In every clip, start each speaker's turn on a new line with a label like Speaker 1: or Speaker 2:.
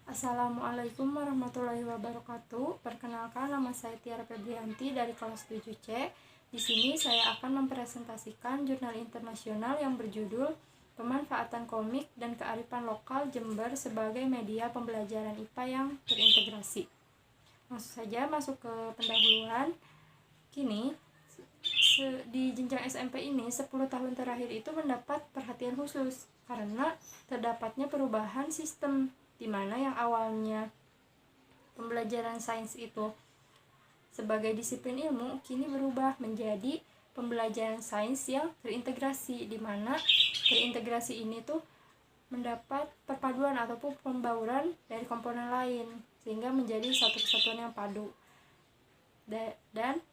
Speaker 1: Assalamualaikum warahmatullahi wabarakatuh. Perkenalkan, nama saya Tiara Febrianti dari kelas 7C. Di sini saya akan mempresentasikan jurnal internasional yang berjudul Pemanfaatan Komik dan Kearifan Lokal Jember sebagai Media Pembelajaran IPA yang Terintegrasi. Langsung saja masuk ke pendahuluan. Kini, di jenjang SMP ini 10 tahun terakhir itu mendapat perhatian khusus karena terdapatnya perubahan sistem, di mana yang awalnya pembelajaran sains itu sebagai disiplin ilmu kini berubah menjadi pembelajaran sains yang terintegrasi, di mana terintegrasi ini tuh mendapat perpaduan ataupun pembauran dari komponen lain sehingga menjadi satu kesatuan yang padu. Dan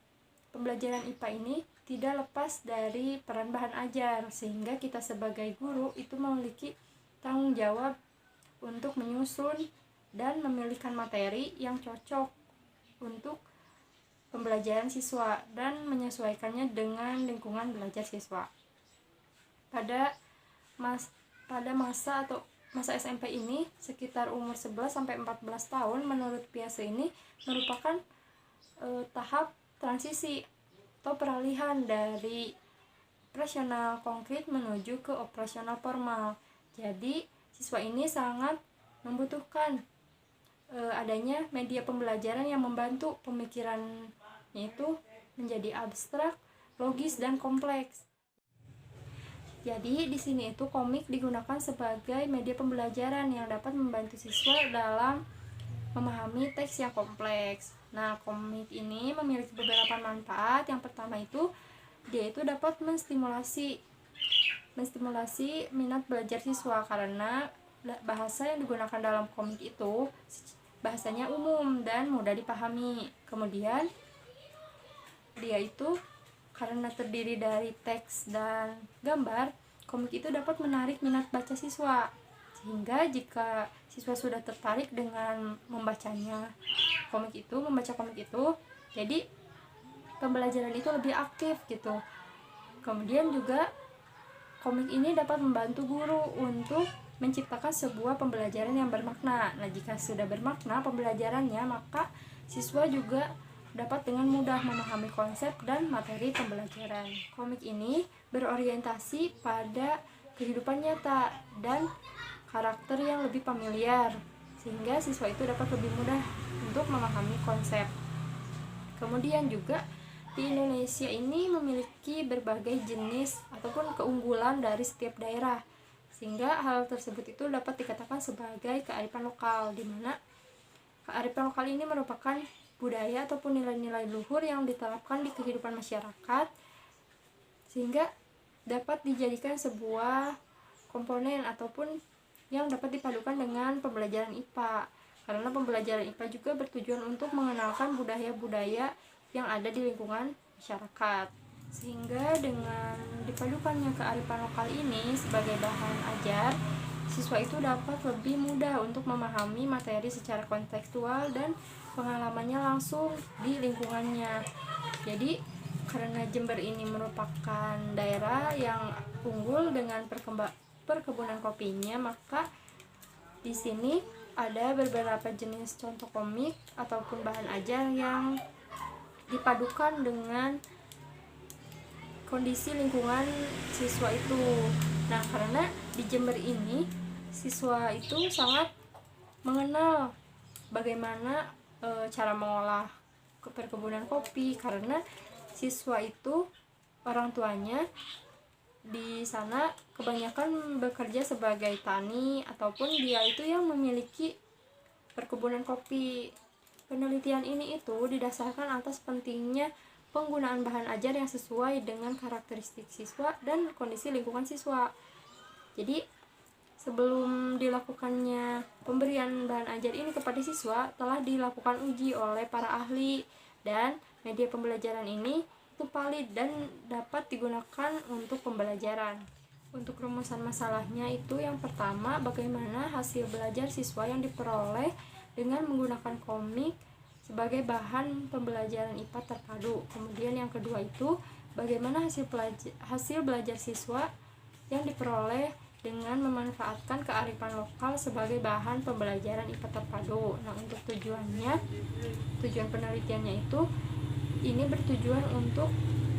Speaker 1: pembelajaran IPA ini tidak lepas dari peran bahan ajar, sehingga kita sebagai guru itu memiliki tanggung jawab untuk menyusun dan memilihkan materi yang cocok untuk pembelajaran siswa dan menyesuaikannya dengan lingkungan belajar siswa. Pada masa SMP ini sekitar umur 11 sampai 14 tahun menurut Piaget ini merupakan tahap transisi atau peralihan dari operasional konkret menuju ke operasional formal. Jadi siswa ini sangat membutuhkan adanya media pembelajaran yang membantu pemikirannya itu menjadi abstrak, logis, dan kompleks. Jadi di sini itu komik digunakan sebagai media pembelajaran yang dapat membantu siswa dalam memahami teks yang kompleks. Nah, komik ini memiliki beberapa manfaat. Yang pertama itu dia itu dapat menstimulasi minat belajar siswa karena bahasa yang digunakan dalam komik itu bahasanya umum dan mudah dipahami. Kemudian dia itu karena terdiri dari teks dan gambar, komik itu dapat menarik minat baca siswa, sehingga jika siswa sudah tertarik dengan membaca komik itu, jadi pembelajaran itu lebih aktif gitu. Kemudian juga komik ini dapat membantu guru untuk menciptakan sebuah pembelajaran yang bermakna. Nah, jika sudah bermakna pembelajarannya, maka siswa juga dapat dengan mudah memahami konsep dan materi pembelajaran. Komik ini berorientasi pada kehidupan nyata dan karakter yang lebih familiar, sehingga siswa itu dapat lebih mudah untuk memahami konsep. Kemudian juga di Indonesia ini memiliki berbagai jenis ataupun keunggulan dari setiap daerah, sehingga hal tersebut itu dapat dikatakan sebagai kearifan lokal, di mana kearifan lokal ini merupakan budaya ataupun nilai-nilai luhur yang diterapkan di kehidupan masyarakat, sehingga dapat dijadikan sebuah komponen ataupun yang dapat dipadukan dengan pembelajaran IPA, karena pembelajaran IPA juga bertujuan untuk mengenalkan budaya-budaya yang ada di lingkungan masyarakat, sehingga dengan dipadukannya kearifan lokal ini sebagai bahan ajar, siswa itu dapat lebih mudah untuk memahami materi secara kontekstual dan pengalamannya langsung di lingkungannya. Jadi karena Jember ini merupakan daerah yang unggul dengan perkebunan kopinya, maka di sini ada beberapa jenis contoh komik ataupun bahan ajar yang dipadukan dengan kondisi lingkungan siswa itu. Nah, karena di Jember ini siswa itu sangat mengenal bagaimana cara mengolah perkebunan kopi, karena siswa itu orang tuanya di sana kebanyakan bekerja sebagai tani ataupun dia itu yang memiliki perkebunan kopi. Penelitian ini itu didasarkan atas pentingnya penggunaan bahan ajar yang sesuai dengan karakteristik siswa dan kondisi lingkungan siswa. Jadi sebelum dilakukannya pemberian bahan ajar ini kepada siswa, telah dilakukan uji oleh para ahli, dan media pembelajaran ini itu valid dan dapat digunakan untuk pembelajaran. Untuk rumusan masalahnya itu yang pertama, bagaimana hasil belajar siswa yang diperoleh dengan menggunakan komik sebagai bahan pembelajaran IPA terpadu. Kemudian yang kedua itu, bagaimana hasil belajar siswa yang diperoleh dengan memanfaatkan kearifan lokal sebagai bahan pembelajaran IPA terpadu. Nah, untuk tujuan penelitiannya itu ini bertujuan untuk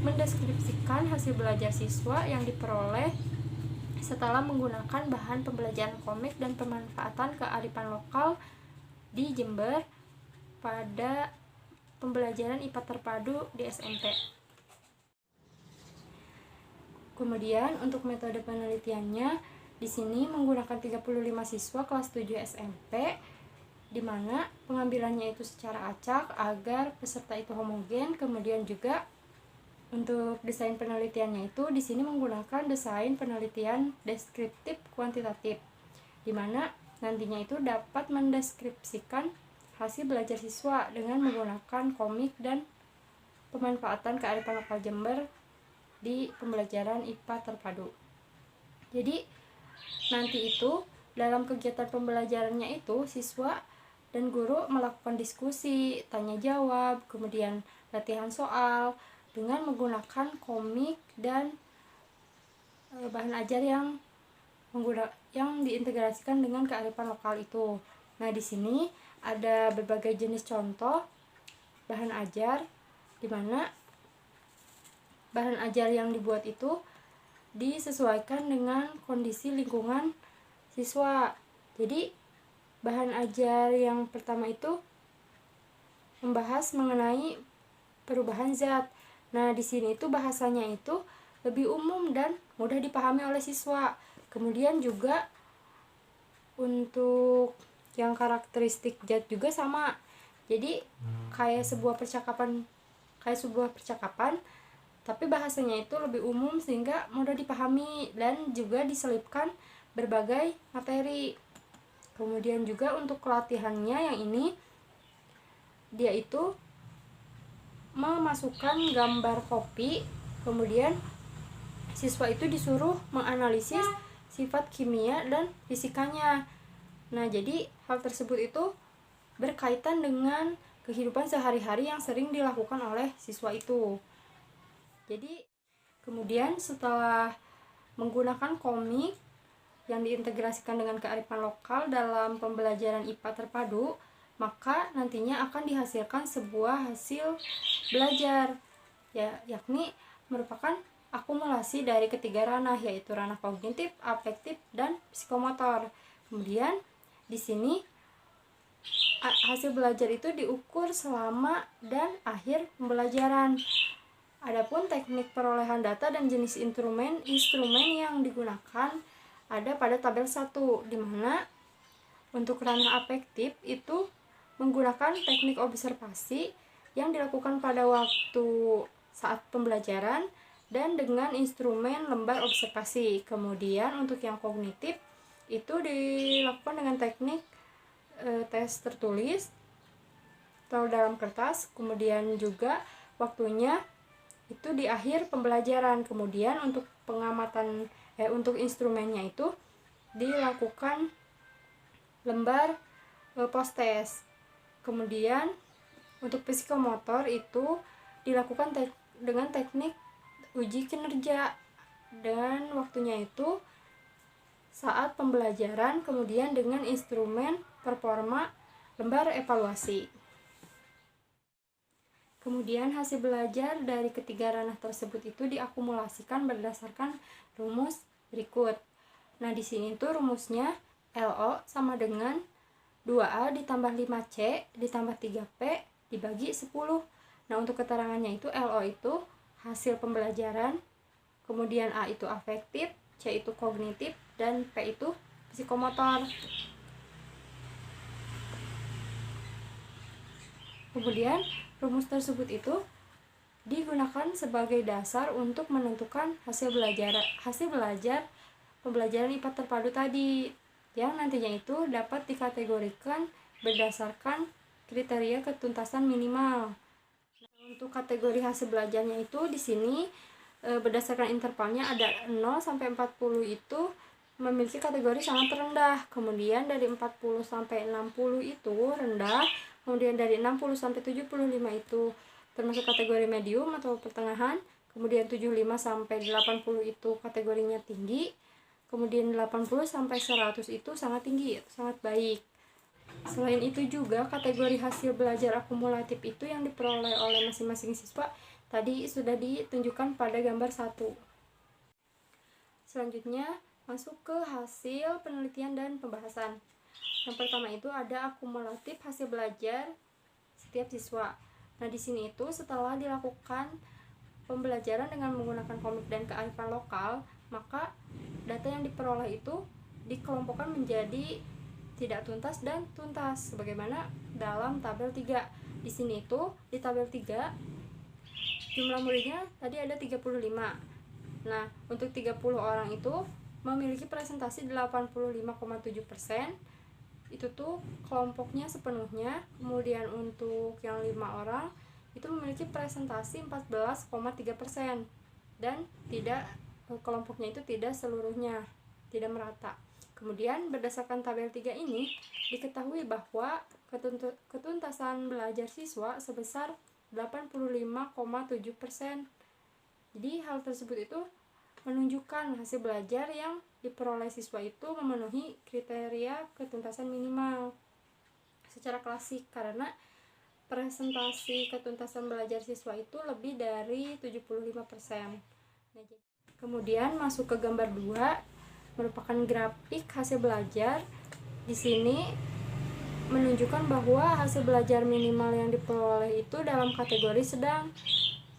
Speaker 1: mendeskripsikan hasil belajar siswa yang diperoleh setelah menggunakan bahan pembelajaran komik dan pemanfaatan kearifan lokal di Jember pada pembelajaran IPA terpadu di SMP. Kemudian untuk metode penelitiannya di sini menggunakan 35 siswa kelas 7 SMP, di mana pengambilannya itu secara acak agar peserta itu homogen. Kemudian juga untuk desain penelitiannya itu di sini menggunakan desain penelitian deskriptif kuantitatif, di mana nantinya itu dapat mendeskripsikan hasil belajar siswa dengan menggunakan komik dan pemanfaatan kearifan lokal Jember di pembelajaran IPA terpadu. Jadi nanti itu dalam kegiatan pembelajarannya itu siswa dan guru melakukan diskusi, tanya jawab, kemudian latihan soal dengan menggunakan komik dan bahan ajar yang diintegrasikan dengan kearifan lokal itu. Nah, di sini ada berbagai jenis contoh bahan ajar, di mana bahan ajar yang dibuat itu disesuaikan dengan kondisi lingkungan siswa. Jadi bahan ajar yang pertama itu membahas mengenai perubahan zat. Nah, di sini itu bahasanya itu lebih umum dan mudah dipahami oleh siswa. Kemudian juga untuk yang karakteristik zat juga sama. Jadi kayak sebuah percakapan tapi bahasanya itu lebih umum sehingga mudah dipahami dan juga diselipkan berbagai materi. Kemudian juga untuk pelatihannya yang ini dia itu memasukkan gambar kopi, kemudian siswa itu disuruh menganalisis sifat kimia dan fisikanya. Nah, jadi hal tersebut itu berkaitan dengan kehidupan sehari-hari yang sering dilakukan oleh siswa itu. Jadi kemudian setelah menggunakan komik yang diintegrasikan dengan kearifan lokal dalam pembelajaran IPA terpadu, maka nantinya akan dihasilkan sebuah hasil belajar, yakni merupakan akumulasi dari ketiga ranah, yaitu ranah kognitif, afektif, dan psikomotor. Kemudian di sini hasil belajar itu diukur selama dan akhir pembelajaran. Adapun teknik perolehan data dan jenis instrumen yang digunakan ada pada tabel 1, di mana untuk ranah afektif itu menggunakan teknik observasi yang dilakukan pada waktu saat pembelajaran dan dengan instrumen lembar observasi. Kemudian untuk yang kognitif itu dilakukan dengan teknik tes tertulis atau dalam kertas. Kemudian juga waktunya itu di akhir pembelajaran. Kemudian untuk pengamatan untuk instrumennya itu dilakukan lembar post test. Kemudian untuk psikomotor itu dilakukan dengan teknik uji kinerja, dan waktunya itu saat pembelajaran, kemudian dengan instrumen performa lembar evaluasi. Kemudian hasil belajar dari ketiga ranah tersebut itu diakumulasikan berdasarkan rumus berikut. Nah, di sini tuh rumusnya LO sama dengan 2A ditambah 5C ditambah 3P dibagi 10. Nah, untuk keterangannya itu LO itu hasil pembelajaran, kemudian A itu afektif, C itu kognitif, dan P itu psikomotor. Kemudian rumus tersebut itu digunakan sebagai dasar untuk menentukan hasil belajar pembelajaran IPA terpadu tadi, yang nantinya itu dapat dikategorikan berdasarkan kriteria ketuntasan minimal. Untuk kategori hasil belajarnya itu di sini berdasarkan intervalnya ada 0 sampai 40 itu memiliki kategori sangat rendah. Kemudian dari 40 sampai 60 itu rendah. Kemudian dari 60 sampai 75 itu termasuk kategori medium atau pertengahan. Kemudian 75 sampai 80 itu kategorinya tinggi. kemudian 80-100 itu sangat tinggi, sangat baik. Selain itu juga kategori hasil belajar akumulatif itu yang diperoleh oleh masing-masing siswa tadi sudah ditunjukkan pada gambar 1. Selanjutnya masuk ke hasil penelitian dan pembahasan. Yang pertama itu ada akumulatif hasil belajar setiap siswa. Nah, di sini itu setelah dilakukan pembelajaran dengan menggunakan komik dan kearifan lokal, maka data yang diperoleh itu dikelompokkan menjadi tidak tuntas dan tuntas sebagaimana dalam tabel 3. Di sini itu di tabel 3 jumlah muridnya tadi ada 35. Nah, untuk 30 orang itu memiliki presentasi 85,7%. Itu tuh kelompoknya sepenuhnya. Kemudian untuk yang 5 orang itu memiliki presentasi 14,3% dan tidak, kelompoknya itu tidak seluruhnya, tidak merata. Kemudian berdasarkan tabel 3 ini diketahui bahwa ketuntasan belajar siswa sebesar 85,7%. Jadi hal tersebut itu menunjukkan hasil belajar yang diperoleh siswa itu memenuhi kriteria ketuntasan minimal secara klasik, karena presentasi ketuntasan belajar siswa itu lebih dari 75%. Kemudian masuk ke gambar 2 merupakan grafik hasil belajar. Di sini menunjukkan bahwa hasil belajar minimal yang diperoleh itu dalam kategori sedang,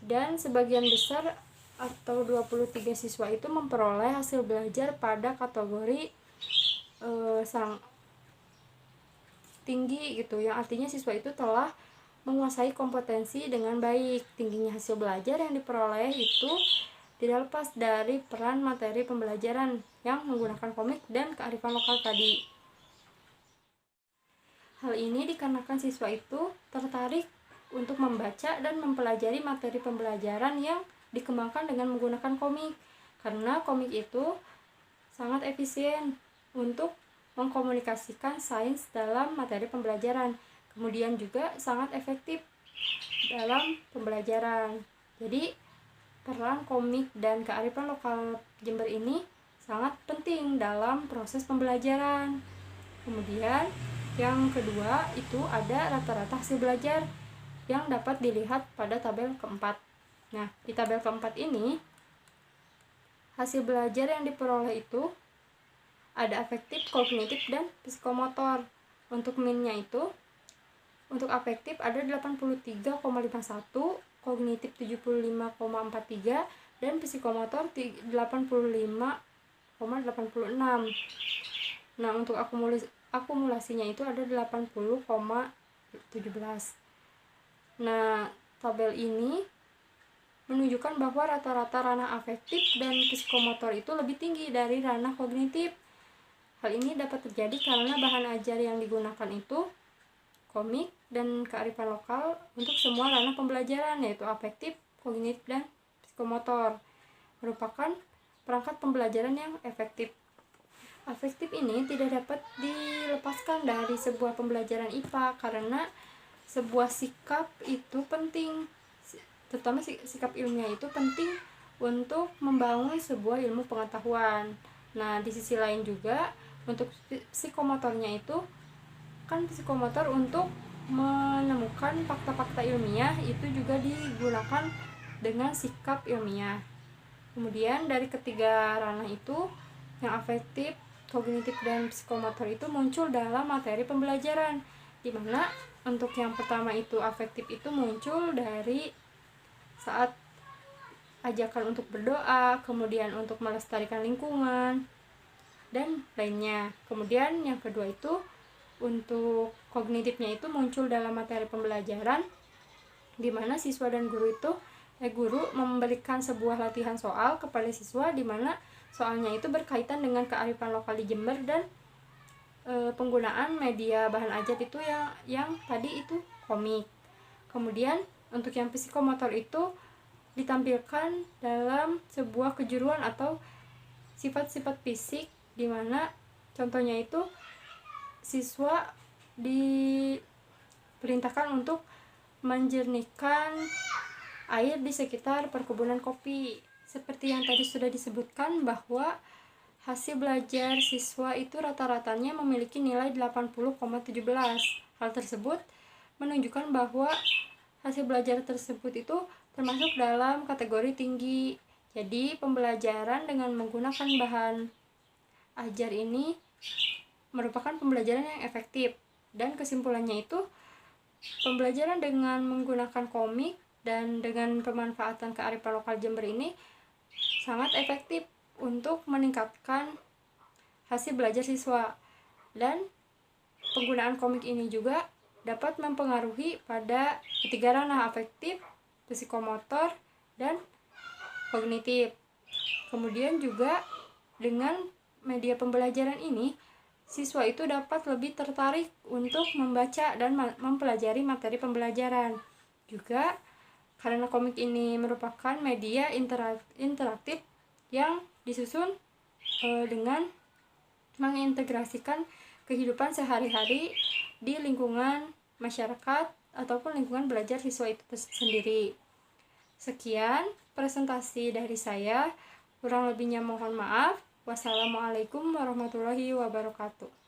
Speaker 1: dan sebagian besar atau 23 siswa itu memperoleh hasil belajar pada kategori sang tinggi gitu, yang artinya siswa itu telah menguasai kompetensi dengan baik. Tingginya hasil belajar yang diperoleh itu tidak lepas dari peran materi pembelajaran yang menggunakan komik dan kearifan lokal tadi. Hal ini dikarenakan siswa itu tertarik untuk membaca dan mempelajari materi pembelajaran yang dikembangkan dengan menggunakan komik, karena komik itu sangat efisien untuk mengkomunikasikan sains dalam materi pembelajaran, kemudian juga sangat efektif dalam pembelajaran. Jadi peran komik dan kearifan lokal Jember ini sangat penting dalam proses pembelajaran. Kemudian yang kedua itu ada rata-rata hasil belajar yang dapat dilihat pada tabel keempat. Nah, di tabel keempat ini hasil belajar yang diperoleh itu ada afektif, kognitif, dan psikomotor. Untuk minnya itu untuk afektif ada 83,51, kognitif 75,43, dan psikomotor 85,86. Nah, untuk akumulasinya itu ada 80,17. Nah, tabel ini menunjukkan bahwa rata-rata ranah afektif dan psikomotor itu lebih tinggi dari ranah kognitif. Hal ini dapat terjadi karena bahan ajar yang digunakan itu komik dan kearifan lokal untuk semua ranah pembelajaran, yaitu afektif, kognitif, dan psikomotor, merupakan perangkat pembelajaran yang efektif. Afektif ini tidak dapat dilepaskan dari sebuah pembelajaran IPA karena sebuah sikap itu penting, terutama sikap ilmiah itu penting untuk membangun sebuah ilmu pengetahuan. Nah, di sisi lain juga untuk psikomotornya itu kan psikomotor untuk menemukan fakta-fakta ilmiah itu juga digunakan dengan sikap ilmiah. Kemudian dari ketiga ranah itu yang afektif, kognitif, dan psikomotor itu muncul dalam materi pembelajaran, di mana untuk yang pertama itu afektif itu muncul dari saat ajakan untuk berdoa, kemudian untuk melestarikan lingkungan, dan lainnya. Kemudian yang kedua itu untuk kognitifnya itu muncul dalam materi pembelajaran, di mana siswa dan guru itu guru memberikan sebuah latihan soal kepada siswa, di mana soalnya itu berkaitan dengan kearifan lokal di Jember dan penggunaan media bahan ajar itu yang tadi itu komik. Kemudian untuk yang psikomotor itu ditampilkan dalam sebuah kejuruan atau sifat-sifat fisik, di mana contohnya itu siswa diperintahkan untuk menjernihkan air di sekitar perkebunan kopi. Seperti yang tadi sudah disebutkan bahwa hasil belajar siswa itu rata-ratanya memiliki nilai 80,17. Hal tersebut menunjukkan bahwa hasil belajar tersebut itu termasuk dalam kategori tinggi. Jadi, pembelajaran dengan menggunakan bahan ajar ini merupakan pembelajaran yang efektif. Dan kesimpulannya itu, pembelajaran dengan menggunakan komik dan dengan pemanfaatan kearifan lokal Jember ini sangat efektif untuk meningkatkan hasil belajar siswa. Dan penggunaan komik ini juga dapat mempengaruhi pada ketiga ranah afektif, psikomotor, dan kognitif. Kemudian juga dengan media pembelajaran ini, siswa itu dapat lebih tertarik untuk membaca dan mempelajari materi pembelajaran. Juga karena komik ini merupakan media interaktif yang disusun dengan mengintegrasikan kehidupan sehari-hari di lingkungan masyarakat ataupun lingkungan belajar siswa itu sendiri. Sekian presentasi dari saya, kurang lebihnya mohon maaf. Wassalamualaikum warahmatullahi wabarakatuh.